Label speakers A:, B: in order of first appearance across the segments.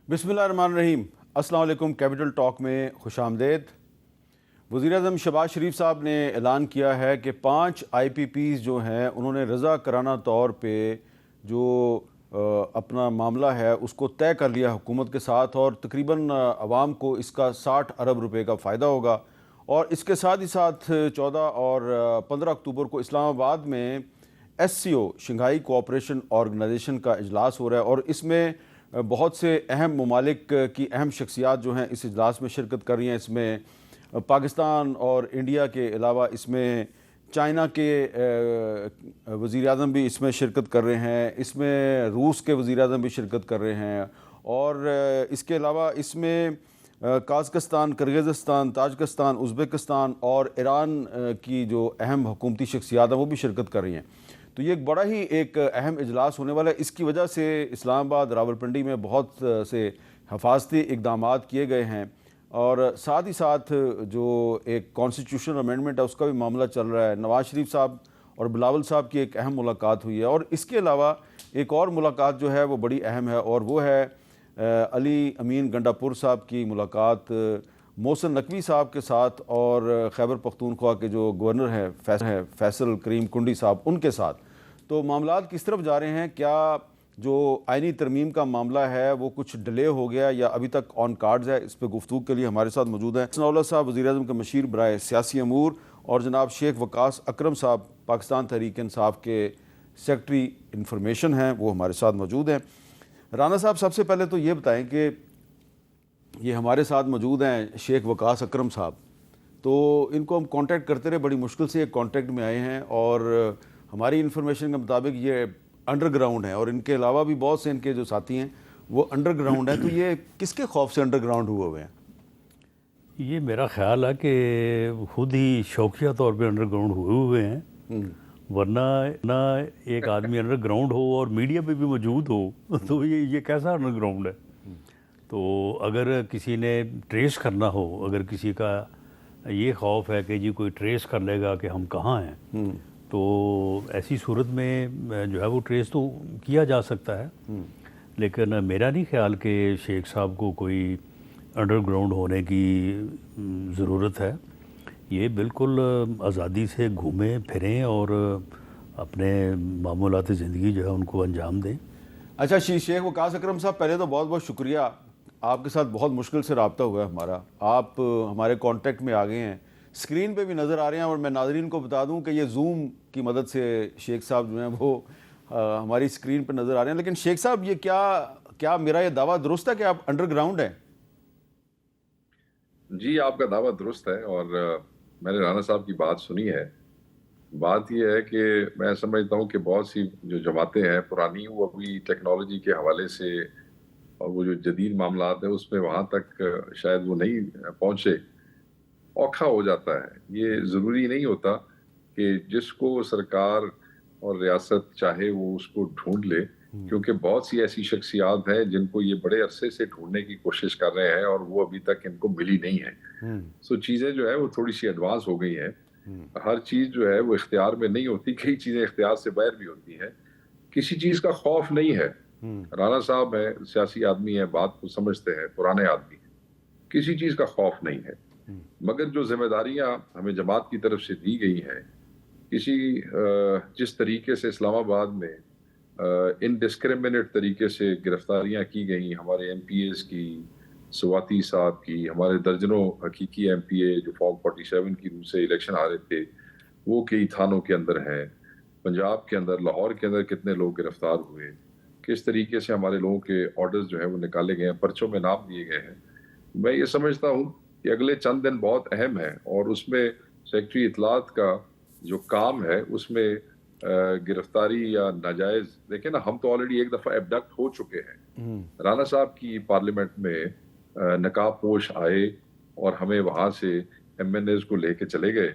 A: بسم اللہ الرحمن الرحیم۔ السلام علیکم۔ کیپٹل ٹاک میں خوش آمدید۔ وزیر اعظم شہباز شریف صاحب نے اعلان کیا ہے کہ 5 آئی پی پیز جو ہیں انہوں نے رضا کرانہ طور پہ جو اپنا معاملہ ہے اس کو طے کر لیا حکومت کے ساتھ، اور تقریباً عوام کو اس کا 60 ارب روپے کا فائدہ ہوگا۔ اور اس کے ساتھ ہی ساتھ 14 اور 15 اکتوبر کو اسلام آباد میں ایس سی او شنگھائی کوآپریشن آرگنائزیشن کا اجلاس ہو رہا ہے، اور اس میں بہت سے اہم ممالک کی اہم شخصیات جو ہیں اس اجلاس میں شرکت کر رہی ہیں۔ اس میں پاکستان اور انڈیا کے علاوہ اس میں چائنا کے وزیر اعظم بھی اس میں شرکت کر رہے ہیں، اس میں روس کے وزیر اعظم بھی شرکت کر رہے ہیں، اور اس کے علاوہ اس میں قازقستان، کرغزستان، تاجکستان، ازبکستان اور ایران کی جو اہم حکومتی شخصیات ہیں وہ بھی شرکت کر رہی ہیں۔ تو یہ ایک بڑا ہی ایک اہم اجلاس ہونے والا ہے۔ اس کی وجہ سے اسلام آباد، راولپنڈی میں بہت سے حفاظتی اقدامات کیے گئے ہیں، اور ساتھ ہی ساتھ جو ایک کانسٹیٹیوشنل امینڈمنٹ ہے اس کا بھی معاملہ چل رہا ہے۔ نواز شریف صاحب اور بلاول صاحب کی ایک اہم ملاقات ہوئی ہے، اور اس کے علاوہ ایک اور ملاقات جو ہے وہ بڑی اہم ہے، اور وہ ہے علی امین گنڈا پور صاحب کی ملاقات محسن نقوی صاحب کے ساتھ، اور خیبر پختونخوا کے جو گورنر ہیں فیصل کریم کنڈی صاحب، ان کے ساتھ۔ تو معاملات کس طرف جا رہے ہیں؟ کیا جو آئینی ترمیم کا معاملہ ہے وہ کچھ ڈیلے ہو گیا یا ابھی تک آن کارڈز ہے؟ اس پہ گفتگو کے لیے ہمارے ساتھ موجود ہیں ثناء اللہ صاحب، وزیر اعظم کے مشیر برائے سیاسی امور، اور جناب شیخ وقاص اکرم صاحب، پاکستان تحریک انصاف کے سیکرٹری انفارمیشن ہیں، وہ ہمارے ساتھ موجود ہیں۔ رانا صاحب، سب سے پہلے تو یہ بتائیں کہ یہ ہمارے ساتھ موجود ہیں شیخ وقاص اکرم صاحب، تو ان کو ہم کانٹیکٹ کرتے رہے، بڑی مشکل سے ایک کانٹیکٹ میں آئے ہیں، اور ہماری انفارمیشن کے مطابق یہ انڈر گراؤنڈ ہیں، اور ان کے علاوہ بھی بہت سے ان کے جو ساتھی ہیں وہ انڈر گراؤنڈ ہیں۔ تو یہ کس کے خوف سے انڈر گراؤنڈ ہوئے ہیں؟
B: یہ میرا خیال ہے کہ خود ہی شوقیہ طور پہ انڈر گراؤنڈ ہوئے ہیں، ورنہ نہ ایک آدمی انڈر گراؤنڈ ہو اور میڈیا پہ بھی موجود ہو تو یہ کیسا انڈر گراؤنڈ ہے؟ تو اگر کسی نے ٹریس کرنا ہو، اگر کسی کا یہ خوف ہے کہ جی کوئی ٹریس کر لے گا کہ ہم کہاں ہیں، تو ایسی صورت میں جو ہے وہ ٹریس تو کیا جا سکتا ہے، لیکن میرا نہیں خیال کہ شیخ صاحب کو کوئی انڈر گراؤنڈ ہونے کی ضرورت ہے۔ یہ بالکل آزادی سے گھومیں پھریں اور اپنے معمولات زندگی جو ہے ان کو انجام دیں۔
A: اچھا شیخ وقاص اکرم صاحب، پہلے تو بہت بہت شکریہ، آپ کے ساتھ بہت مشکل سے رابطہ ہوا ہے ہمارا، آپ ہمارے کانٹیکٹ میں آ گئے ہیں، اسکرین پہ بھی نظر آ رہے ہیں، اور میں ناظرین کو بتا دوں کہ یہ زوم کی مدد سے شیخ صاحب جو ہیں وہ ہماری اسکرین پہ نظر آ رہے ہیں۔ لیکن شیخ صاحب، یہ کیا میرا یہ دعویٰ درست ہے کہ آپ انڈر گراؤنڈ ہیں؟
C: جی، آپ کا دعویٰ درست ہے، اور میں نے رانا صاحب کی بات سنی ہے۔ بات یہ ہے کہ میں سمجھتا ہوں کہ بہت سی جو جماعتیں ہیں پرانی، وہ ابھی ٹیکنالوجی کے حوالے سے اور وہ جو جدید معاملات ہیں اس میں وہاں تک شاید وہ نہیں پہنچے، اوکھا ہو جاتا ہے۔ یہ ضروری نہیں ہوتا کہ جس کو سرکار اور ریاست چاہے وہ اس کو ڈھونڈ لے، کیونکہ بہت سی ایسی شخصیات ہیں جن کو یہ بڑے عرصے سے ڈھونڈنے کی کوشش کر رہے ہیں اور وہ ابھی تک ان کو ملی نہیں ہے۔ سو چیزیں جو ہے وہ تھوڑی سی ایڈوانس ہو گئی ہیں۔ ہر چیز جو ہے وہ اختیار میں نہیں ہوتی، کئی چیزیں اختیار سے باہر بھی ہوتی ہیں۔ کسی چیز کا خوف نہیں ہے۔ رانا صاحب ہیں، سیاسی آدمی ہیں، بات کو سمجھتے ہیں، پرانے آدمی ہیں، کسی چیز کا خوف نہیں ہے۔ مگر جو ذمہ داریاں ہمیں جماعت کی طرف سے دی گئی ہیں، جس طریقے سے اسلام آباد میں انڈسکریمنیٹ طریقے سے گرفتاریاں کی گئیں، ہمارے ایم پی ایز کی، سواتی صاحب کی، ہمارے درجنوں حقیقی ایم پی اے جو فارم 47 کی روح سے الیکشن آ رہے تھے، وہ کئی تھانوں کے اندر ہیں۔ پنجاب کے اندر، لاہور کے اندر کتنے لوگ گرفتار ہوئے، کس طریقے سے ہمارے لوگوں کے آرڈرز جو ہیں وہ نکالے گئے ہیں، پرچوں میں نام دیے گئے ہیں۔ میں یہ سمجھتا ہوں کہ اگلے چند دن بہت اہم ہیں، اور اس میں سیکرٹری اطلاعات کا جو کام ہے اس میں گرفتاری یا ناجائز، دیکھیں نا، ہم تو آلریڈی ایک دفعہ ایبڈکٹ ہو چکے ہیں۔ رانا صاحب کی پارلیمنٹ میں نقاب پوش آئے اور ہمیں وہاں سے ایم این ایز کو لے کے چلے گئے،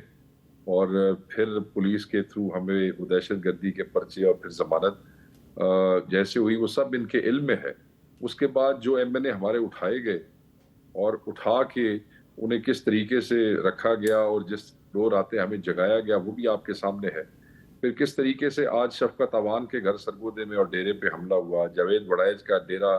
C: اور پھر پولیس کے تھرو ہمیں وہ دہشت گردی کے پرچے اور پھر ضمانت جیسے ہوئی، وہ سب ان کے علم میں ہے۔ اس کے بعد جو ایم این اے ہمارے اٹھائے گئے اور اٹھا کے انہیں کس طریقے سے رکھا گیا اور جس دو راتیں ہمیں جگایا گیا وہ بھی آپ کے سامنے ہے۔ پھر کس طریقے سے آج شفقت عوان کے گھر سرگودے میں اور ڈیرے پہ حملہ ہوا، جاوید وڑائچ کا ڈیرا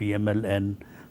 B: PMLN,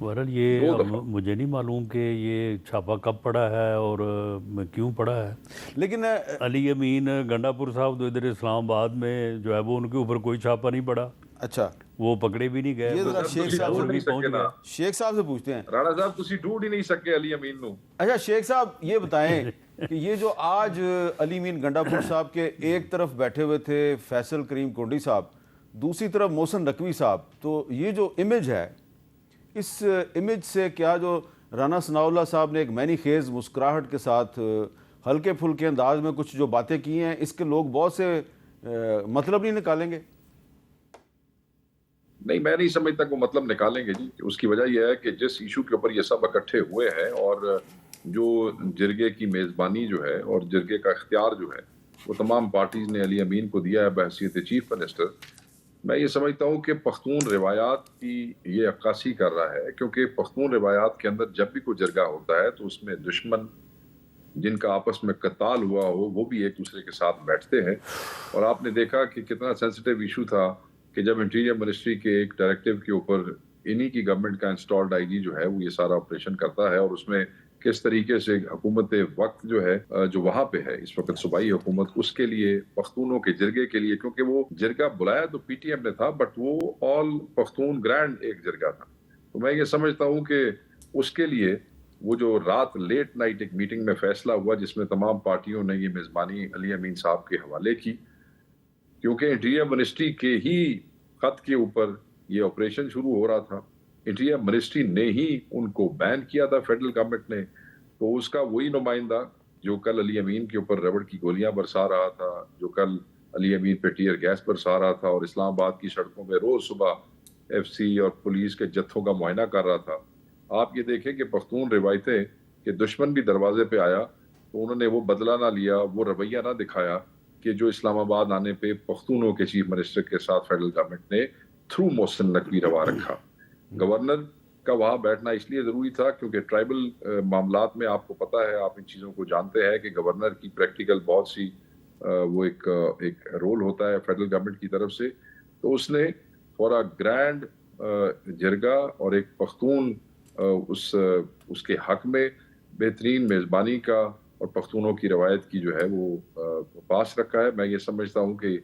B: بہرحال یہ
C: دو
B: اب
C: دفعہ
B: مجھے نہیں معلوم کہ یہ چھاپا کب پڑا ہے اور کیوں پڑا ہے.
A: لیکن
B: علی امین گنڈا پور صاحب تو ادھر اسلام آباد میں جو ہے وہ ان کے اوپر کوئی چھاپا نہیں پڑا,
A: اچھا
B: وہ پکڑے بھی نہیں گئے,
A: یہ ذرا
C: صاحب
A: شیخ
C: تسی
A: صاحب
C: ڈھونڈ
A: سے
C: نہیں
B: بھی پہنچ
C: سکے نا,
B: گئے.
A: شیخ صاحب سے پوچھتے ہیں.
C: رانا صاحب تسی ڈھونڈ ہی نہیں سکے علی امین نو.
A: اچھا شیخ صاحب یہ بتائیں کہ یہ جو آج علی امین گنڈا پور صاحب کے ایک طرف بیٹھے ہوئے تھے فیصل کریم کونڈی صاحب, دوسری طرف محسن نقوی صاحب, تو یہ جو امیج ہے, اس امیج سے کیا جو رانا ثناء اللہ صاحب نے ایک معنی خیز مسکراہٹ کے ساتھ ہلکے پھلکے انداز میں کچھ جو باتیں کی ہیں, اس کے لوگ بہت سے مطلب نہیں نکالیں گے؟
C: نہیں, میں نہیں سمجھتا کہ وہ مطلب نکالیں گے جی. اس کی وجہ یہ ہے کہ جس ایشو کے اوپر یہ سب اکٹھے ہوئے ہیں اور جو جرگے کی میزبانی جو ہے اور جرگے کا اختیار جو ہے وہ تمام پارٹیز نے علی امین کو دیا ہے بحیثیت چیف منسٹر, میں یہ سمجھتا ہوں کہ پختون روایات کی یہ عکاسی کر رہا ہے, کیونکہ پختون روایات کے اندر جب بھی کوئی جرگہ ہوتا ہے تو اس میں دشمن جن کا آپس میں قتال ہوا ہو وہ بھی ایک دوسرے کے ساتھ بیٹھتے ہیں. اور آپ نے دیکھا کہ کتنا سینسیٹیو ایشو تھا کہ جب انٹیریئر منسٹری کے ایک ڈائریکٹیو کے اوپر انہی کی گورنمنٹ کا انسٹالڈ آئی جی جو ہے وہ یہ سارا آپریشن کرتا ہے, اور اس میں کس طریقے سے حکومت وقت جو ہے جو وہاں پہ ہے اس وقت صوبائی حکومت, اس کے لیے پختونوں کے جرگے کے لیے, کیونکہ وہ جرگہ بلایا تو پی ٹی ایم نے تھا بٹ وہ آل پختون گرینڈ ایک جرگہ تھا. تو میں یہ سمجھتا ہوں کہ اس کے لیے وہ جو رات لیٹ نائٹ ایک میٹنگ میں فیصلہ ہوا جس میں تمام پارٹیوں نے یہ میزبانی علی امین صاحب کے حوالے کی, کیونکہ انٹیریئر منسٹری کے ہی خط کے اوپر یہ آپریشن شروع ہو رہا تھا. انٹیریئر منسٹری نے ہی ان کو بین کیا تھا فیڈرل گورنمنٹ نے, تو اس کا وہی نمائندہ جو کل علی امین کے اوپر ربڑ کی گولیاں برسا رہا تھا, جو کل علی امین پہ ٹیئر گیس برسا رہا تھا اور اسلام آباد کی سڑکوں میں روز صبح ایف سی اور پولیس کے جتھوں کا معائنہ کر رہا تھا, آپ یہ دیکھیں کہ پختون روایتیں کہ دشمن بھی دروازے پہ آیا تو انہوں نے وہ بدلہ نہ لیا, وہ رویہ نہ دکھایا کہ جو اسلام آباد آنے پہ پختونوں کے چیف منسٹر کے ساتھ فیڈرل گورنمنٹ نے تھرو محسن نقوی روا رکھا. گورنر کا وہاں بیٹھنا اس لیے ضروری تھا کیونکہ ٹرائبل معاملات میں آپ کو پتہ ہے, آپ ان چیزوں کو جانتے ہیں کہ گورنر کی پریکٹیکل بہت سی وہ ایک رول ہوتا ہے فیڈرل گورنمنٹ کی طرف سے. تو اس نے فور اے گرینڈ جرگہ اور ایک پختون اس کے حق میں بہترین میزبانی کا اور پختونوں کی روایت کی جو ہے وہ پاس رکھا ہے. میں یہ سمجھتا ہوں کہ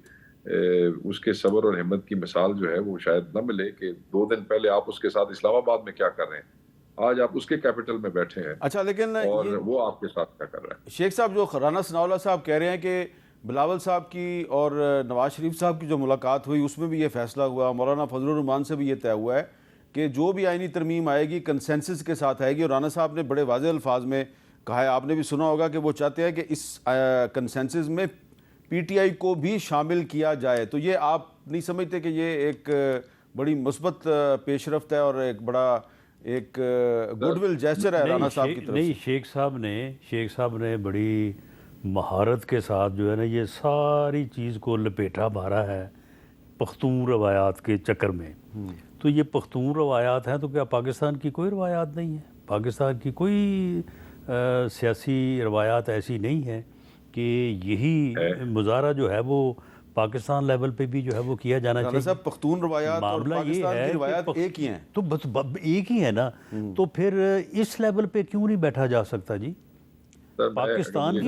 C: اس کے صبر اور ہمت کی مثال جو ہے وہ شاید نہ ملے کہ 2 دن پہلے آپ اس کے ساتھ اسلام آباد میں کیا کر رہے ہیں, آج آپ اس کے کیپٹل میں بیٹھے ہیں.
A: اچھا لیکن
C: اور وہ آپ کے ساتھ کیا کر رہا ہے.
A: شیخ صاحب جو رانا ثناء اللہ صاحب کہہ رہے ہیں کہ بلاول صاحب کی اور نواز شریف صاحب کی جو ملاقات ہوئی اس میں بھی یہ فیصلہ ہوا, مولانا فضل الرحمان سے بھی یہ طے ہوا ہے کہ جو بھی آئینی ترمیم آئے گی کنسنسس کے ساتھ آئے گی, اور رانا صاحب نے بڑے واضح الفاظ میں کہا ہے, آپ نے بھی سنا ہوگا کہ وہ چاہتے ہیں کہ اس کنسنسس میں پی ٹی آئی کو بھی شامل کیا جائے. تو یہ آپ نہیں سمجھتے کہ یہ ایک بڑی مثبت پیش رفت ہے اور ایک بڑا ایک گڈ ول جیسچر ہے رانا صاحب کی طرف سے؟
B: نہیں, شیخ صاحب نے بڑی مہارت کے ساتھ جو ہے نا یہ ساری چیز کو لپیٹا مارا ہے پختون روایات کے چکر میں. تو یہ پختون روایات ہیں تو کیا پاکستان کی کوئی روایات نہیں ہے؟ پاکستان کی کوئی سیاسی روایات ایسی نہیں ہے کہ یہی مظاہرہ جو ہے وہ پاکستان لیول پہ بھی جو ہے وہ کیا جانا چاہیے؟
A: صاحب پختون روایات اور پاکستان کی روایات ایک ہی ہیں.
B: تو بس ایک ہی ہے نا, تو پھر اس لیول پہ کیوں نہیں بیٹھا جا سکتا جی؟ پاکستان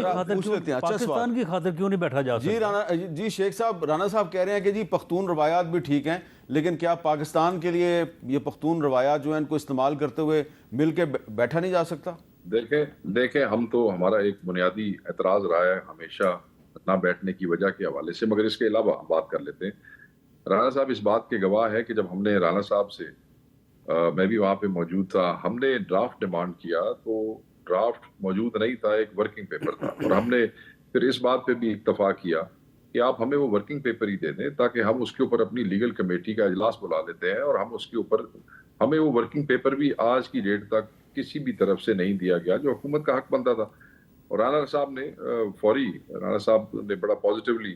B: کی خاطر کیوں نہیں بیٹھا جا سکتا؟
A: جی شیخ صاحب, رانا صاحب کہہ رہے ہیں کہ جی پختون روایات بھی ٹھیک ہیں, لیکن کیا پاکستان کے لیے یہ پختون روایات جو ہیں ان کو استعمال کرتے ہوئے مل کے بیٹھا نہیں جا سکتا؟
C: دیکھیں ہم تو ہمارا ایک بنیادی اعتراض رہا ہے ہمیشہ نہ بیٹھنے کی وجہ کے حوالے سے, مگر اس کے علاوہ ہم بات کر لیتے ہیں. رانا صاحب اس بات کے گواہ ہے کہ جب ہم نے رانا صاحب سے, میں بھی وہاں پہ موجود تھا, ہم نے ڈرافٹ ڈیمانڈ کیا تو ڈرافٹ موجود نہیں تھا, ایک ورکنگ پیپر تھا, اور ہم نے پھر اس بات پہ بھی اتفاق کیا کہ آپ ہمیں وہ ورکنگ پیپر ہی دے دیں تاکہ ہم اس کے اوپر اپنی لیگل کمیٹی کا اجلاس بلا لیتے ہیں, اور ہم اس کے اوپر ہمیں وہ ورکنگ پیپر بھی آج کی ڈیٹ تک کسی بھی طرف سے نہیں دیا گیا جو حکومت کا حق بنتا تھا. اور رانا صاحب نے رانا صاحب نے بڑا پازیٹیولی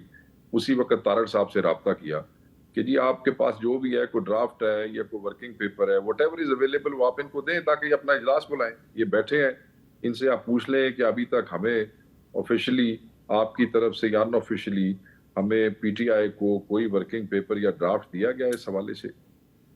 C: اسی وقت طارق صاحب سے رابطہ کیا کہ جی آپ کے پاس جو بھی ہے, کوئی ڈرافٹ ہے یا کوئی ورکنگ پیپر ہے, واٹ ایور از اویلیبل, وہ آپ ان کو دیں تاکہ یہ اپنا اجلاس بلائیں. یہ بیٹھے ہیں, ان سے آپ پوچھ لیں کہ ابھی تک ہمیں آفیشلی آپ کی طرف سے یا ان آفیشلی ہمیں پی ٹی آئی کو کوئی ورکنگ پیپر یا ڈرافٹ دیا گیا ہے اس حوالے سے.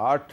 A: 8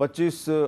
A: 25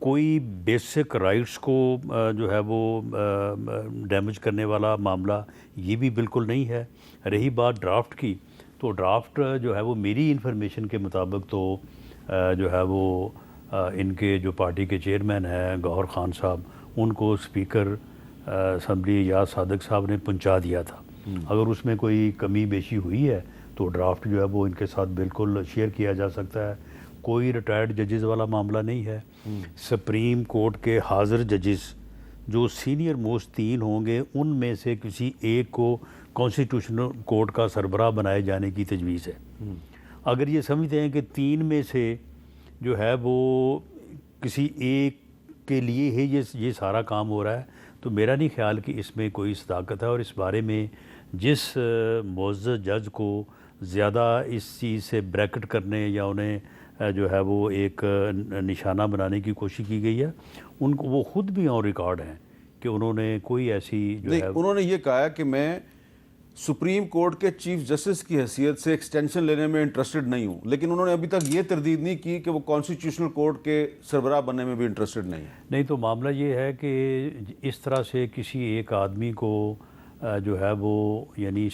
B: کوئی بیسک رائٹس کو جو ہے وہ ڈیمیج کرنے والا معاملہ یہ بھی بالکل نہیں ہے. رہی بات ڈرافٹ کی، تو ڈرافٹ جو ہے وہ میری انفارمیشن کے مطابق تو جو ہے وہ ان کے جو پارٹی کے چیئرمین ہیں گوہر خان صاحب، ان کو اسپیکر اسمبلی ایاز صادق صاحب نے پہنچا دیا تھا. اگر اس میں کوئی کمی بیشی ہوئی ہے تو ڈرافٹ جو ہے وہ ان کے ساتھ بالکل شیئر کیا جا سکتا ہے. کوئی ریٹائرڈ ججز والا معاملہ نہیں ہے. سپریم کورٹ کے حاضر ججز جو سینئر موسٹ 3 ہوں گے، ان میں سے کسی ایک کو کانسٹیٹیوشنل کورٹ کا سربراہ بنائے جانے کی تجویز ہے. اگر یہ سمجھتے ہیں کہ 3 میں سے جو ہے وہ کسی ایک کے لیے ہی یہ سارا کام ہو رہا ہے، تو میرا نہیں خیال کہ اس میں کوئی صداقت ہے. اور اس بارے میں جس معزز جج کو زیادہ اس چیز سے بریکٹ کرنے یا انہیں جو ہے وہ ایک نشانہ بنانے کی کوشش کی گئی ہے، ان کو وہ خود بھی آن ریکارڈ ہیں کہ انہوں نے کوئی ایسی جو ہے
A: انہوں نے یہ کہا کہ میں سپریم کورٹ کے چیف جسٹس کی حیثیت سے ایکسٹینشن لینے میں انٹرسٹڈ نہیں ہوں، لیکن انہوں نے ابھی تک یہ تردید نہیں کی کہ وہ کانسٹیٹیوشنل کورٹ کے سربراہ بننے میں بھی انٹرسٹڈ نہیں ہے.
B: نہیں، تو معاملہ یہ ہے کہ اس طرح سے کسی ایک آدمی کو جو ہے وہ یعنی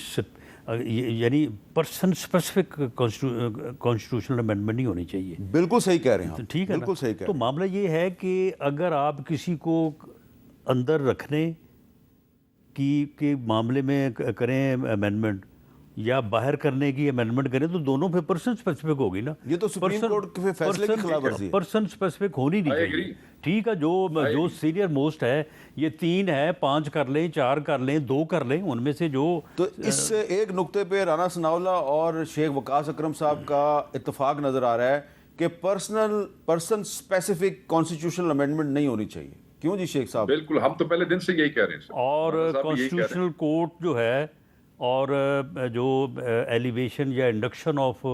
B: پرسن اسپیسیفک کانسٹیٹیوشنل امینڈمنٹ نہیں ہونی چاہیے.
A: بالکل صحیح کہہ رہے ہیں آپ.
B: ٹھیک ہے
A: بالکل صحیح کہہ
B: تو معاملہ یہ ہے کہ اگر آپ کسی کو اندر رکھنے کی معاملے میں کریں امینڈمنٹ یا باہر کرنے کی امینڈمنٹ کریں تو دونوں پہ پرسن اسپیسیفک ہوگی نا.
A: یہ تو سپریم کورٹ کے فیصلے کی خلاف ورزی ہے.
B: پرسن اسپیسیفک ہونی نہیں چاہیے. ٹھیک ہے، جو سینئر موسٹ ہے، یہ 3 ہے، 5 کر لیں، 4 کر لیں، 2 کر لیں، ان میں سے جو
A: تو اس سے ایک نقطے پہ رانا ثناءاللہ اور شیخ وقاص اکرم صاحب کا اتفاق نظر آ رہا ہے کہ پرسن اسپیسیفک کانسٹیٹیوشنل امینڈمنٹ نہیں ہونی چاہیے. کیوں جی شیخ صاحب؟
C: بالکل، ہم تو پہلے دن سے یہی کہہ رہے ہیں.
B: اور کانسٹیٹیوشنل کورٹ جو ہے اور جو ایلیویشن یا انڈکشن آف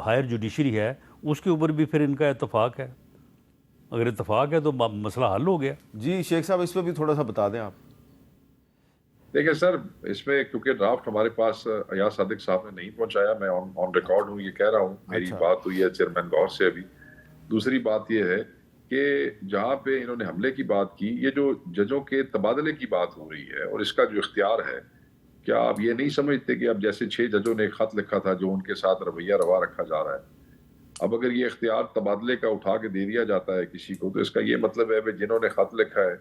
B: ہائر جوڈیشری ہے، اس کے اوپر بھی پھر ان کا اتفاق ہے. اگر اتفاق ہے تو مسئلہ حل ہو گیا.
A: جی شیخ صاحب اس پہ بھی تھوڑا سا بتا دیں آپ.
C: دیکھیں سر، اس میں کیونکہ ڈرافٹ ہمارے پاس ایاز صادق صاحب نے نہیں پہنچایا، میں آن ریکارڈ ہوں یہ کہہ رہا ہوں. میری بات ہوئی ہے چیئرمین گور سے ابھی. دوسری بات یہ ہے کہ جہاں پہ انہوں نے حملے کی بات کی، یہ جو ججوں کے تبادلے کی بات ہو رہی ہے اور اس کا جو اختیار ہے، کیا آپ یہ نہیں سمجھتے کہ اب جیسے 6 ججوں نے ایک خط لکھا تھا جو ان کے ساتھ رویہ روا رکھا جا رہا ہے، اب اگر یہ اختیار تبادلے کا اٹھا کے دے دیا جاتا ہے کسی کو، تو اس کا یہ مطلب ہے کہ جنہوں نے خط لکھا ہے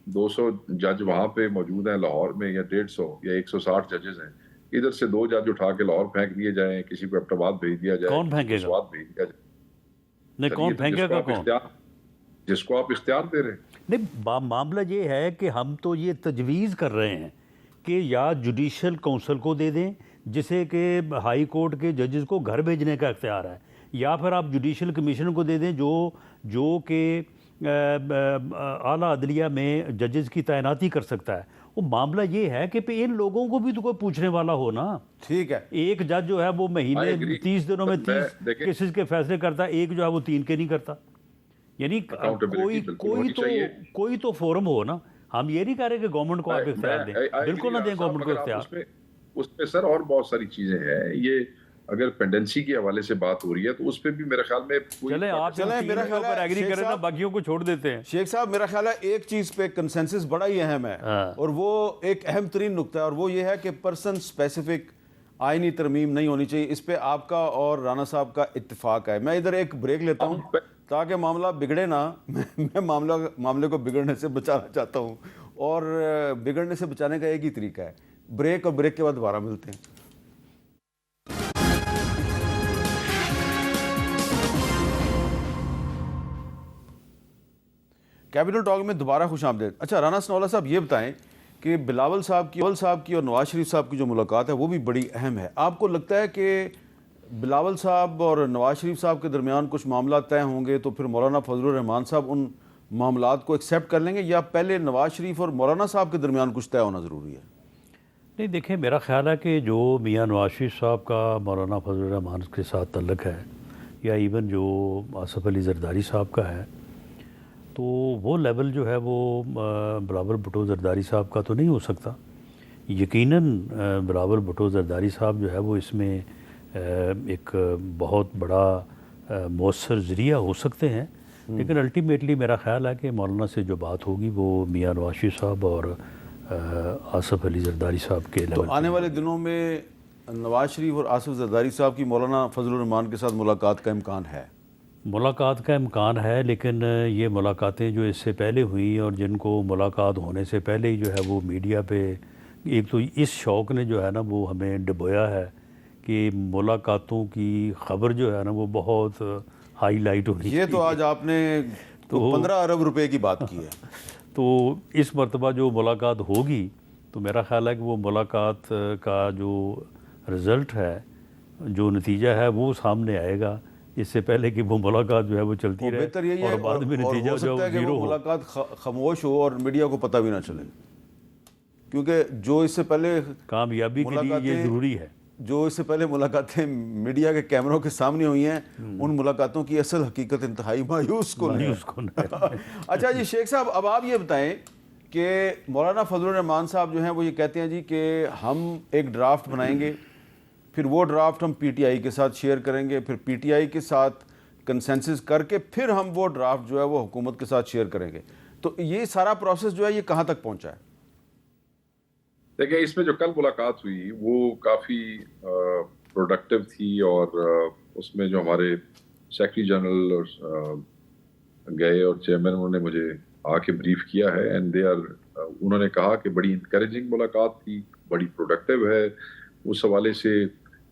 C: 200 جج وہاں پہ موجود ہیں لاہور میں، یا 150 یا 160 ججز ہیں، ادھر سے 2 جج اٹھا کے لاہور پھینک دیے جائیں، کسی کو ایبٹ آباد بھیج دیا جائے،
B: کون پھینکے گا؟
C: بھیج دیا جائے.
B: نہیں، کون پھینکے گا؟ کون؟
C: جس کو آپ اختیار دے رہے ہیں.
B: نہیں، معاملہ یہ ہے کہ ہم تو یہ تجویز کر رہے ہیں کہ یا جوڈیشل کونسل کو دے دیں جسے کہ ہائی کورٹ کے ججز کو گھر بھیجنے کا اختیار ہے، یا پھر آپ جوڈیشل کمیشن کو دے دیں جو کہ اعلیٰ عدلیہ میں ججز کی تعیناتی کر سکتا ہے. وہ معاملہ یہ ہے کہ ان لوگوں کو بھی تو کوئی پوچھنے والا ہو نا.
A: ٹھیک ہے،
B: ایک جج جو ہے وہ مہینے 30 دنوں میں 30 کیسز کے فیصلے کرتا ہے، ایک جو ہے وہ 3 کے نہیں کرتا. یعنی کوئی تو فورم ہو نا. ہم یہ نہیں کہہ رہے کہ گورنمنٹ کو آپ اختیار دیں، بالکل نہ دیں گورنمنٹ کو اختیار.
C: اس پہ سر اور بہت ساری چیزیں ہیں. یہ اگر پینڈنسی کے حوالے سے بات ہو رہی ہے تو اس پہ بھی میرے خیال میں
B: چلیں آپ میرا خیال پر ایگری کریں نا، باقیوں کو چھوڑ دیتے ہیں.
A: شیخ صاحب میرا خیال ہے ایک چیز پہ کنسنسس بڑا ہی اہم ہے، اور وہ ایک اہم ترین نقطہ ہے، اور وہ یہ ہے کہ پرسن اسپیسیفک آئینی ترمیم نہیں ہونی چاہیے. اس پہ آپ کا اور رانا صاحب کا اتفاق ہے. میں ادھر ایک بریک لیتا ہوں تاکہ معاملہ بگڑے نہ. میں معاملے کو بگڑنے سے بچانا چاہتا ہوں، اور بگڑنے سے بچانے کا ایک ہی طریقہ ہے بریک، اور بریک کے بعد دوبارہ ملتے ہیں. کیپٹل ٹاک میں دوبارہ خوش آمدید. اچھا رانا ثناءاللہ صاحب یہ بتائیں کہ بلاول صاحب کی اور نواز شریف صاحب کی جو ملاقات ہے وہ بھی بڑی اہم ہے. آپ کو لگتا ہے کہ بلاول صاحب اور نواز شریف صاحب کے درمیان کچھ معاملات طے ہوں گے تو پھر مولانا فضل الرحمان صاحب ان معاملات کو ایکسیپٹ کر لیں گے، یا پہلے نواز شریف اور مولانا صاحب کے درمیان کچھ طے ہونا ضروری ہے؟
B: نہیں دیکھیں، میرا خیال ہے کہ جو میاں نواز شریف صاحب کا مولانا فضل الرحمان کے ساتھ تعلق ہے، یا ایون جو آصف علی زرداری صاحب کا ہے، تو وہ لیول جو ہے وہ بلاول بھٹو زرداری صاحب کا تو نہیں ہو سکتا. یقیناً بلاول بھٹو زرداری صاحب جو ہے وہ اس میں ایک بہت بڑا مؤثر ذریعہ ہو سکتے ہیں، لیکن الٹیمیٹلی میرا خیال ہے کہ مولانا سے جو بات ہوگی وہ میاں نواز شریف صاحب اور آصف علی زرداری صاحب کے
A: تو آنے والے دنوں میں نواز شریف اور آصف زرداری صاحب کی مولانا فضل الرحمان کے ساتھ ملاقات کا امکان ہے؟
B: ملاقات کا امکان ہے، لیکن یہ ملاقاتیں جو اس سے پہلے ہوئیں اور جن کو ملاقات ہونے سے پہلے ہی جو ہے وہ میڈیا پہ ایک تو اس شوق نے جو ہے نا وہ ہمیں ڈبویا ہے کہ ملاقاتوں کی خبر جو ہے نا وہ بہت ہائی لائٹ ہونی
A: یہ تو آج آپ نے 15 ارب روپے کی بات کی ہے.
B: تو اس مرتبہ جو ملاقات ہوگی تو میرا خیال ہے کہ وہ ملاقات کا جو رزلٹ ہے، جو نتیجہ ہے وہ سامنے آئے گا، اس سے پہلے کہ وہ ملاقات جو ہے وہ چلتی رہے
A: بہتر یہی ہے
B: اور بعد میں نتیجہ
A: ہو
B: جو
A: سکتا ہے کہ
B: زیرو
A: وہ
B: ہو.
A: ملاقات خاموش ہو اور میڈیا کو پتہ بھی نہ چلے، کیونکہ جو اس سے پہلے
B: کامیابی کے لیے یہ ضروری ہے.
A: جو اس سے پہلے ملاقاتیں میڈیا کے کیمروں کے سامنے ہوئی ہیں ان ملاقاتوں کی اصل حقیقت انتہائی مایوس کن ہے. اچھا جی شیخ صاحب، اب آپ یہ بتائیں کہ مولانا فضل الرحمان صاحب جو ہیں وہ یہ کہتے ہیں جی کہ ہم ایک ڈرافٹ بنائیں گے، پھر وہ ڈرافٹ ہم پی ٹی آئی کے ساتھ شیئر کریں گے، پھر پی ٹی آئی کے ساتھ کنسنسس کر کے پھر ہم وہ ڈرافٹ جو ہے وہ حکومت کے ساتھ شیئر کریں گے. تو یہ سارا پروسیس جو ہے یہ کہاں تک پہنچا ہے؟
C: دیکھیں، اس میں جو کل ملاقات ہوئی وہ کافی پروڈکٹیو تھی، اور اس میں جو ہمارے سیکرٹری جنرل گئے اور چیئرمین انہوں نے مجھے آ کے بریف کیا ہے، اینڈ انہوں نے کہا کہ بڑی انکریجنگ ملاقات تھی، بڑی پروڈکٹیو ہے. اس حوالے سے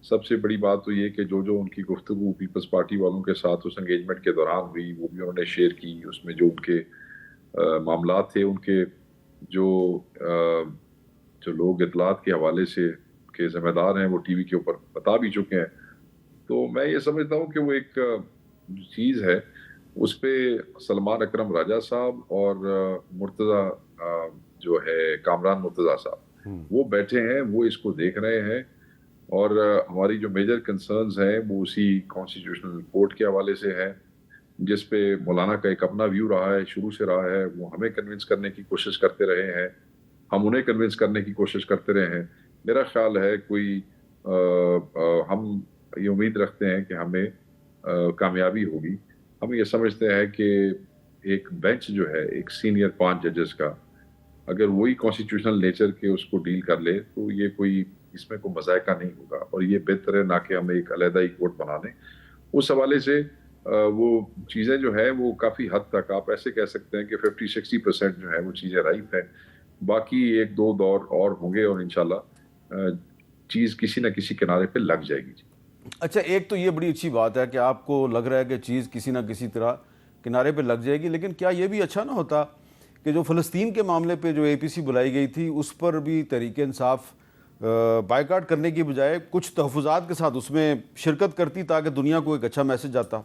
C: سب سے بڑی بات تو یہ کہ جو ان کی گفتگو پیپلز پارٹی والوں کے ساتھ اس انگیجمنٹ کے دوران ہوئی وہ بھی انہوں نے شیئر کی. اس میں جو ان کے معاملات تھے، ان کے جو لوگ اطلاعات کے حوالے سے کے ذمہ دار ہیں وہ ٹی وی کے اوپر بتا بھی چکے ہیں. تو میں یہ سمجھتا ہوں کہ وہ ایک چیز ہے، اس پہ سلمان اکرم راجہ صاحب اور مرتضی جو ہے کامران مرتضی صاحب وہ بیٹھے ہیں، وہ اس کو دیکھ رہے ہیں، اور ہماری جو میجر کنسرنز ہیں وہ اسی کانسٹیٹیوشنل کورٹ کے حوالے سے ہیں، جس پہ مولانا کا ایک اپنا ویو رہا ہے، شروع سے رہا ہے. وہ ہمیں کنونس کرنے کی کوشش کرتے رہے ہیں، ہم انہیں کنونس کرنے کی کوشش کرتے رہے ہیں. میرا خیال ہے ہم یہ امید رکھتے ہیں کہ ہمیں کامیابی ہوگی. ہم یہ سمجھتے ہیں کہ ایک بینچ جو ہے ایک سینئر 5 ججز کا، اگر وہی کانسٹیٹیوشنل نیچر کے اس کو ڈیل کر لے تو یہ اس میں کوئی مذائقہ نہیں ہوگا، اور یہ بہتر ہے نہ کہ ہم ایک علیحدہ ہی کورٹ بنا لیں. اس حوالے سے وہ چیزیں جو ہیں وہ کافی حد تک آپ ایسے کہہ سکتے ہیں کہ 50-60% جو ہے وہ چیزیں رائف ہیں. باقی 1-2 دور اور ہوں گے اور انشاءاللہ چیز کسی نہ کسی کنارے پہ لگ جائے گی.
A: اچھا، ایک تو یہ بڑی اچھی بات ہے کہ آپ کو لگ رہا ہے کہ چیز کسی نہ کسی طرح کنارے پہ لگ جائے گی، لیکن کیا یہ بھی اچھا نہ ہوتا کہ جو فلسطین کے معاملے پہ جو اے پی سی بلائی گئی تھی اس پر بھی تحریک انصاف بائیکاٹ کرنے کی بجائے کچھ تحفظات کے ساتھ اس میں شرکت کرتی تاکہ دنیا کو ایک اچھا میسج آتا؟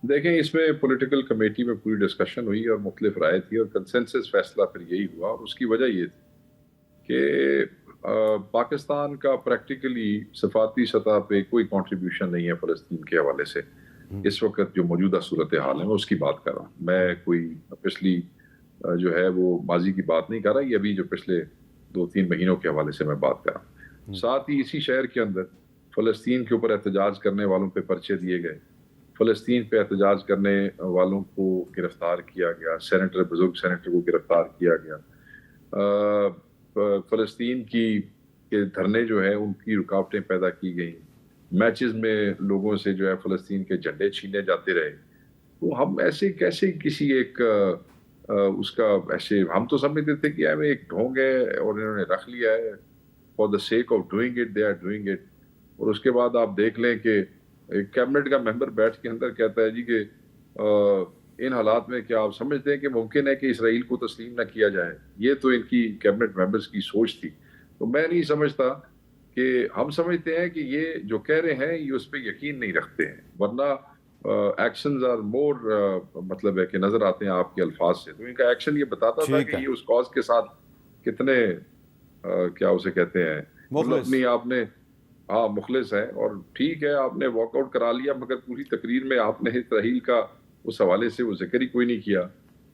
C: دیکھیں، اس میں پولیٹیکل کمیٹی میں پوری ڈسکشن ہوئی اور مختلف رائے تھی، اور کنسنسس فیصلہ پھر یہی ہوا. اور اس کی وجہ یہ تھی کہ پاکستان کا پریکٹیکلی سفارتی سطح پہ کوئی کنٹریبیوشن نہیں ہے فلسطین کے حوالے سے. اس وقت جو موجودہ صورتحال ہے میں اس کی بات کر رہا ہوں، میں کوئی پچھلی جو ہے وہ ماضی کی بات نہیں کر رہا، یہ ابھی جو پچھلے 2-3 مہینوں کے حوالے سے میں بات کر رہا ہوں. ساتھ ہی اسی شہر کے اندر فلسطین کے اوپر احتجاج کرنے والوں پہ پرچے دیے گئے، فلسطین پہ احتجاج کرنے والوں کو گرفتار کیا گیا، بزرگ سینیٹر کو گرفتار کیا گیا. فلسطین کے دھرنے جو ہے ان کی رکاوٹیں پیدا کی گئیں، میچز میں لوگوں سے جو ہے فلسطین کے جھنڈے چھینے جاتے رہے. تو ہم ایسے کیسے کسی ایک اس کا ایسے ہم تو سمجھتے تھے کہ ہمیں ایک ڈھونگ ہے اور انہوں نے رکھ لیا ہے for the sake of doing it, they are doing it. اور اس کے بعد آپ دیکھ لیں کہ ایک کیبنٹ کا ممبر بیٹھ کے اندر کہتا ہے جی کہ ان حالات میں کیا آپ سمجھتے ہیں کہ ممکن ہے کہ اسرائیل کو تسلیم نہ کیا جائے؟ یہ تو ان کی کیبنٹ ممبرز کی سوچ تھی. تو میں نہیں سمجھتا کہ ہم سمجھتے ہیں کہ یہ جو کہہ رہے ہیں یہ اس پہ یقین نہیں رکھتے ہیں، ورنہ ایکشنز آر مور مطلب ہے کہ نظر آتے ہیں آپ کے الفاظ سے. تو ان کا ایکشن یہ بتاتا تھا کہ یہ اس کاز کے ساتھ کتنے کیا اسے کہتے ہیں اپنی آپ نے مخلص ہے. اور ٹھیک ہے آپ نے واک آؤٹ کرا لیا، مگر پوری تقریر میں آپ نے اسرائیل کا اس حوالے سے وہ ذکر ہی کوئی نہیں کیا.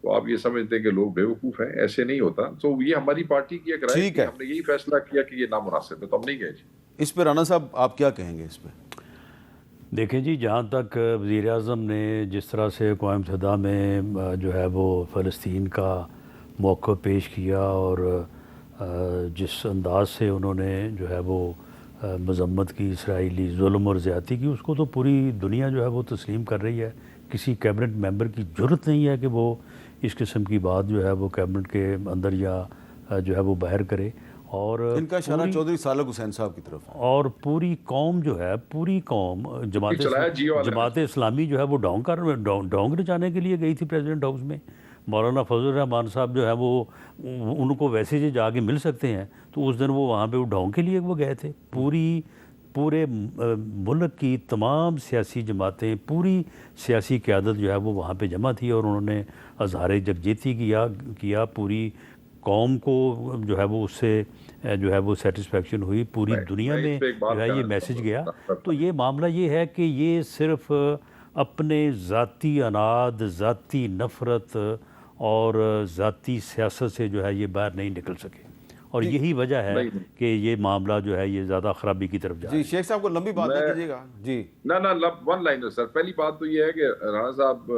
C: تو آپ یہ سمجھتے ہیں کہ لوگ بیوقوف ہیں، ایسے نہیں ہوتا. تو یہ ہماری پارٹی کی ایک رائے ہے، ہم نے یہی فیصلہ کیا کہ یہ نامناسب ہے تو ہم نہیں گئے.
A: اس پہ رانا صاحب آپ کیا کہیں گے اس پہ؟
B: دیکھیں جی، جہاں تک وزیر اعظم نے جس طرح سے اقوام متحدہ میں جو ہے وہ فلسطین کا موقف پیش کیا اور جس انداز سے انہوں نے جو ہے وہ مذمت کی اسرائیلی ظلم اور زیادتی کی، اس کو تو پوری دنیا جو ہے وہ تسلیم کر رہی ہے. کسی کیبنٹ ممبر کی جرت نہیں ہے کہ وہ اس قسم کی بات جو ہے وہ کیبنٹ کے اندر یا جو ہے وہ باہر کرے. اور
A: ان کا اشارہ چودھری سالک حسین صاحب کی طرف ہے.
B: اور پوری قوم جو ہے، پوری قوم جماعت اسلامی جو ہے وہ ڈونگ رچانے کے لیے گئی تھی پریزیڈنٹ ہاؤس میں. مولانا فضل الرحمان صاحب جو ہے وہ ان کو ویسے جو جا کے مل سکتے ہیں، تو اس دن وہ وہاں پہ وہ ڈونگ کے لیے وہ گئے تھے. پورے ملک کی تمام سیاسی جماعتیں، پوری سیاسی قیادت جو ہے وہ وہاں پہ جمع تھی، اور انہوں نے اظہار یکجہتی کیا. پوری قوم کو جو ہے وہ اس سے جو ہے وہ سیٹسفیکشن ہوئی. پوری دنیا میں جو ہے یہ میسج گیا. تو یہ معاملہ یہ ہے کہ یہ صرف اپنے ذاتی اناد، ذاتی نفرت اور ذاتی سیاست سے جو ہے یہ باہر نہیں نکل سکے، اور یہی وجہ ہے کہ یہ معاملہ جو ہے یہ زیادہ خرابی کی طرف جا رہا ہے.
A: جی شیخ صاحب کو لمبی بات نہیں کیجیے گا. جی
C: نہ ون لائنر سر. پہلی بات تو یہ ہے کہ رانا صاحب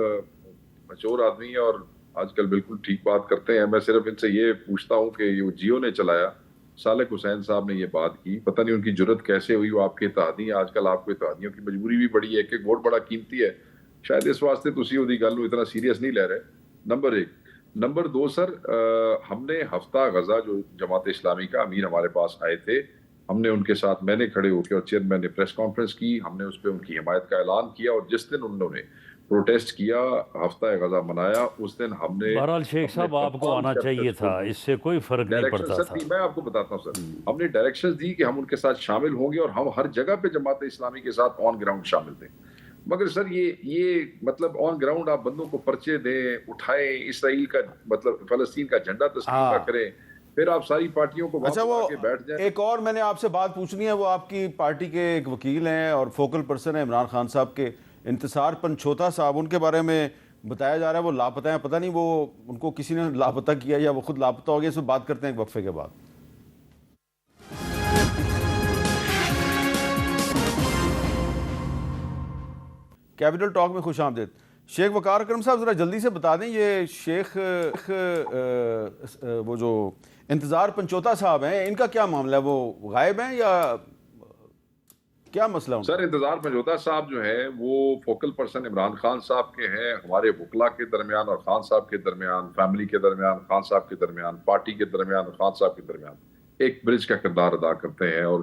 C: مچور آدمی ہیں اور آج کل بالکل ٹھیک بات کرتے ہیں. میں صرف ان سے یہ پوچھتا ہوں کہ یہ جیو نے چلایا، سالک حسین صاحب نے یہ بات کی، پتہ نہیں ان کی جرت کیسے ہوئی. وہ آپ کے اتحادی ہیں، آج کل آپ کو اتحادیوں کی مجبوری بھی بڑی ہے کہ ووٹ بڑا قیمتی ہے، شاید اس واسطے تسی وہ گل اتنا سیریس نہیں لے رہے. نمبر 1. نمبر 2 سر، ہم نے ہفتہ غزہ جو جماعت اسلامی کا امیر ہمارے پاس آئے تھے، ہم نے ان کے ساتھ، میں نے کھڑے ہو کے اور چیئرمین نے پریس کانفرنس کی، ہم نے اس پہ ان کی حمایت کا اعلان کیا. اور جس دن انہوں نے پروٹیسٹ کیا، ہفتہ غزہ منایا، اس دن ہم نے
B: بہرحال شیخ صاحب آپ کو آنا چاہیے تھا، اس سے کوئی فرق نہیں پڑتا تھا.
C: میں آپ کو بتاتا ہوں سر، ہم نے ڈائریکشنز دی کہ ہم ان کے ساتھ شامل ہوں گے اور ہم ہر جگہ پہ جماعت اسلامی کے ساتھ آن گراؤنڈ شامل تھے. مگر سر یہ مطلب آن گراؤنڈ آپ بندوں کو پرچے دیں، اٹھائیں، اسرائیل کا مطلب فلسطین کا جھنڈا تسلیم نہ کریں، پھر آپ ساری پارٹیوں کو
A: اچھا وہ ایک اور میں نے آپ سے بات پوچھنی ہے. وہ آپ کی پارٹی کے ایک وکیل ہیں اور فوکل پرسن ہیں عمران خان صاحب کے، انتصار پنچھوتا صاحب، ان کے بارے میں بتایا جا رہا ہے وہ لاپتہ ہیں. پتہ نہیں وہ ان کو کسی نے لاپتہ کیا یا وہ خود لاپتہ ہو گیا. اس پہ بات کرتے ہیں ایک وقفے کے بعد. کیپٹل ٹاک میں خوش آمدید. شیخ وقار اکرم صاحب ذرا جلدی سے بتا دیں، یہ شیخ وہ جو انتظار پنچوتا صاحب ہیں، ان کا کیا معاملہ ہے؟ وہ غائب ہیں یا کیا مسئلہ ہے؟
C: سر انتظار پنچوتا صاحب جو ہے وہ فوکل پرسن عمران خان صاحب کے ہیں. ہمارے وکلا کے درمیان اور خان صاحب کے درمیان، فیملی کے درمیان، خان صاحب کے درمیان، پارٹی کے درمیان اور خان صاحب کے درمیان ایک برج کا کردار ادا کرتے ہیں. اور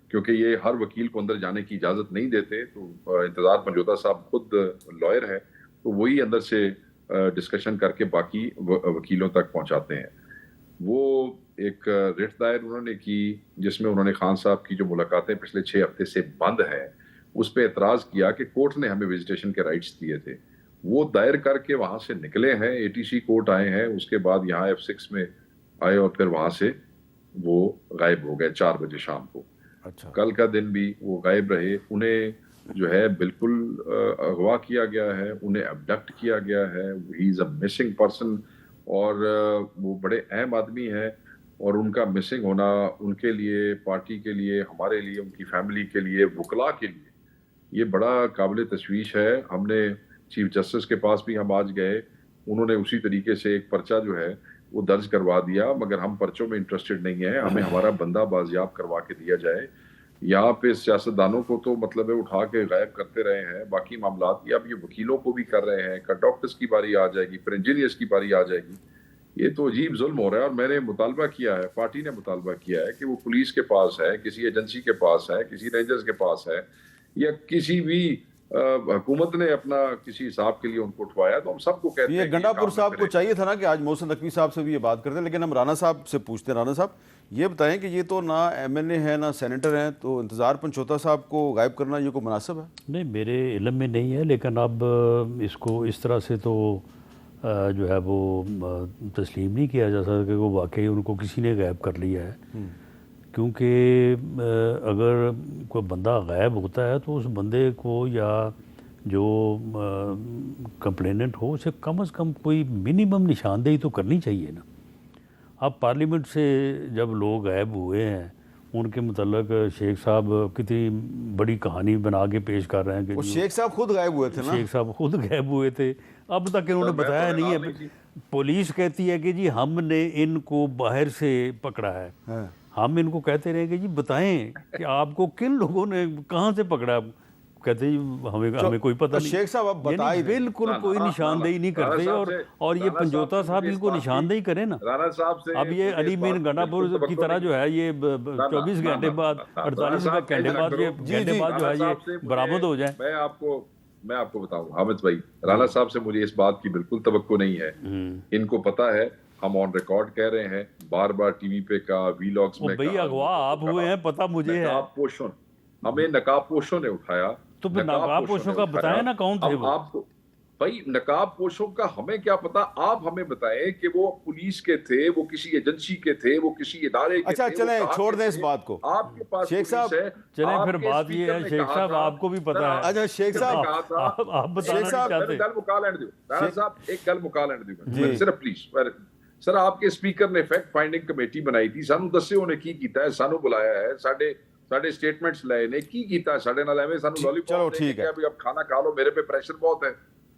C: کیونکہ یہ ہر وکیل کو اندر جانے کی اجازت نہیں دیتے، تو انتظار پنچوتا صاحب خود لائر ہے، تو وہی اندر سے ڈسکشن کر کے باقی وکیلوں تک پہنچاتے ہیں. وہ ایک ریٹ دائر انہوں نے کی جس میں انہوں نے خان صاحب کی جو ملاقاتیں پچھلے 6 ہفتے سے بند ہیں اس پہ اعتراض کیا کہ کورٹ نے ہمیں وزیٹیشن کے رائٹس دیے تھے. وہ دائر کر کے وہاں سے نکلے ہیں، ATC کورٹ آئے ہیں، اس کے بعد یہاں F6 میں آئے اور پھر وہاں سے وہ غائب ہو گئے 4 بجے شام کو. کل کا دن بھی وہ غائب رہے. انہیں جو ہے بالکل اغوا کیا گیا ہے، انہیں ابڈکٹ کیا گیا ہے. ہی از اے مسنگ پرسن، اور وہ بڑے اہم آدمی ہیں، اور ان کا مسنگ ہونا ان کے لیے، پارٹی کے لیے، ہمارے لیے، ان کی فیملی کے لیے، وکلا کے لیے یہ بڑا قابل تشویش ہے. ہم نے چیف جسٹس کے پاس بھی ہم آج گئے، انہوں نے اسی طریقے سے ایک پرچہ جو ہے وہ درج کروا دیا، مگر ہم پرچوں میں انٹرسٹڈ نہیں ہیں. ہمیں ہمارا بندہ بازیاب کروا کے دیا جائے. یہاں پہ سیاستدانوں کو تو مطلب ہے اٹھا کے غائب کرتے رہے ہیں، باقی معاملات یہ اب یہ وکیلوں کو بھی کر رہے ہیں. ڈاکٹرز کی باری آ جائے گی، پھر انجینئرز کی باری آ جائے گی. یہ تو عجیب ظلم ہو رہا ہے. اور میں نے مطالبہ کیا ہے، پارٹی نے مطالبہ کیا ہے کہ وہ پولیس کے پاس ہے، کسی ایجنسی کے پاس ہے، کسی رینجرز کے پاس ہے، یا کسی بھی حکومت نے اپنا کسی حساب کے لیے ان کو اٹھوایا، تو ہم سب کو کہتے ہیں
A: یہ گنڈا پور صاحب کو چاہیے تھا نا کہ آج محسن نقوی صاحب سے بھی یہ بات کرتے ہیں، لیکن ہم رانا صاحب سے پوچھتے ہیں. رانا صاحب یہ بتائیں کہ یہ تو نہ MNA ہے نہ سینیٹر ہیں، تو انتظار پنچوتا صاحب کو غائب کرنا یہ کوئی مناسب ہے؟
B: نہیں، میرے علم میں نہیں ہے، لیکن اب اس کو اس طرح سے تو جو ہے وہ تسلیم نہیں کیا جا سکتا کہ وہ واقعی ان کو کسی نے غائب کر لیا ہے. کیونکہ اگر کوئی بندہ غائب ہوتا ہے تو اس بندے کو یا جو کمپلیننٹ ہو اسے کم از کم کوئی منیمم نشاندہی تو کرنی چاہیے نا. اب پارلیمنٹ سے جب لوگ غائب ہوئے ہیں ان کے متعلق شیخ صاحب کتنی بڑی کہانی بنا کے پیش کر رہے ہیں کہ
A: وہ شیخ صاحب خود غائب ہوئے تھے نا.
B: شیخ صاحب خود غائب ہوئے تھے, اب تک انہوں نے بتایا نہیں ہے. پولیس کہتی ہے کہ جی ہم نے ان کو باہر سے پکڑا ہے. ہم ان کو کہتے رہے کہ جی بتائیں کہ آپ کو کن لوگوں نے کہاں سے پکڑا. کہتے ہیں ہمیں کوئی پتہ نہیں.
A: شیخ صاحب اب بتائیں
B: بالکل کوئی نشاندہی نہیں کرتے. اور یہ پنجوتا صاحب ان کو نشاندہی کریں نا. اب یہ علی مین گنڈا پور کی طرح جو ہے یہ 24 گھنٹے بعد 48 گھنٹے بعد جو ہے یہ برآمد ہو جائیں.
C: میں آپ کو بتاؤں حامد بھائی, رانا صاحب سے مجھے اس بات کی بالکل توقع نہیں ہے. ان کو پتا ہے, ہم آن ریکارڈ کہہ رہے ہیں, بار بار ٹی وی پہ کا وی لاگز میں
B: بھئی اغوا آپ ہوئے ہیں, پتہ مجھے ہے.
C: نقاب پوشوں, ہمیں نقاب پوشوں نے اٹھایا.
B: تو پھر نقاب پوشوں کا بتائیں نا کون تھے وہ.
C: آپ کو بھائی نقاب پوشوں کا ہمیں کیا پتا, آپ ہمیں بتائیں کہ وہ پولیس کے تھے, وہ کسی ایجنسی کے تھے, وہ کسی ادارے کے تھے.
A: اچھا چلیں چھوڑ دیں اس بات کو.
C: آپ کے پاس
A: شیخ صاحب
B: چلیں پھر بات یہ ہے شیخ صاحب آپ کو بھی پتا ہے.
A: اچھا شیخ صاحب
B: آپ بتانا چاہتے
C: گل مکا لین دیو. رانا صاحب ایک گل مکا لین دیو صرف پلیز. سر آپ کے اسپیکر نے فیکٹ فائنڈنگ کمیٹی بنائی تھی, سانو دسے انہیں کی کیتا ہے, سانو بلایا ہے, ساڈے سٹیٹمنٹس لائے نے کی کیتا ہے ساڈے نال, ایویں سانو لالی پاپ دے کے ابھی اب کھانا کھا لو, میرے پہ پریشر بہت ہے.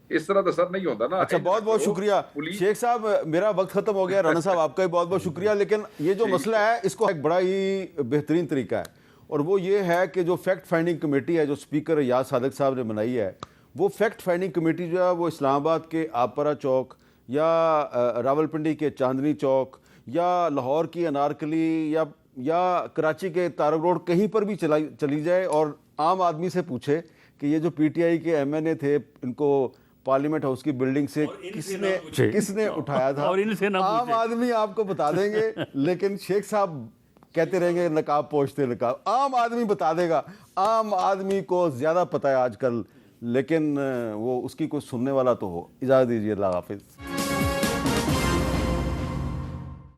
C: اس طرح تو سر نہیں ہوتا نا.
A: اچھا بہت بہت شکریہ شیخ صاحب, میرا وقت ختم ہو گیا. رانا صاحب آپ کا بھی بہت بہت شکریہ. لیکن یہ جو مسئلہ ہے اس کو ایک بڑا ہی بہترین طریقہ ہے, اور وہ یہ ہے کہ جو فیکٹ فائنڈنگ کمیٹی ہے جو اسپیکر یاز صادق صاحب نے بنائی ہے, وہ فیکٹ فائنڈنگ کمیٹی جو ہے وہ اسلام آباد کے آپرا چوک یا راولپنڈی کے چاندنی چوک یا لاہور کی انارکلی یا کراچی کے تارک روڈ کہیں پر بھی چلی جائے اور عام آدمی سے پوچھے کہ یہ جو پی ٹی آئی کے ایم این اے تھے ان کو پارلیمنٹ ہاؤس کی بلڈنگ سے کس نے اٹھایا تھا, عام آدمی آپ کو بتا دیں گے. لیکن شیخ صاحب کہتے رہیں گے نقاب پوچھتے نقاب, عام آدمی بتا دے گا. عام آدمی کو زیادہ پتہ ہے آج کل, لیکن وہ اس کی کوئی سننے والا تو ہو. اجازت دیجیے, اللہ حافظ.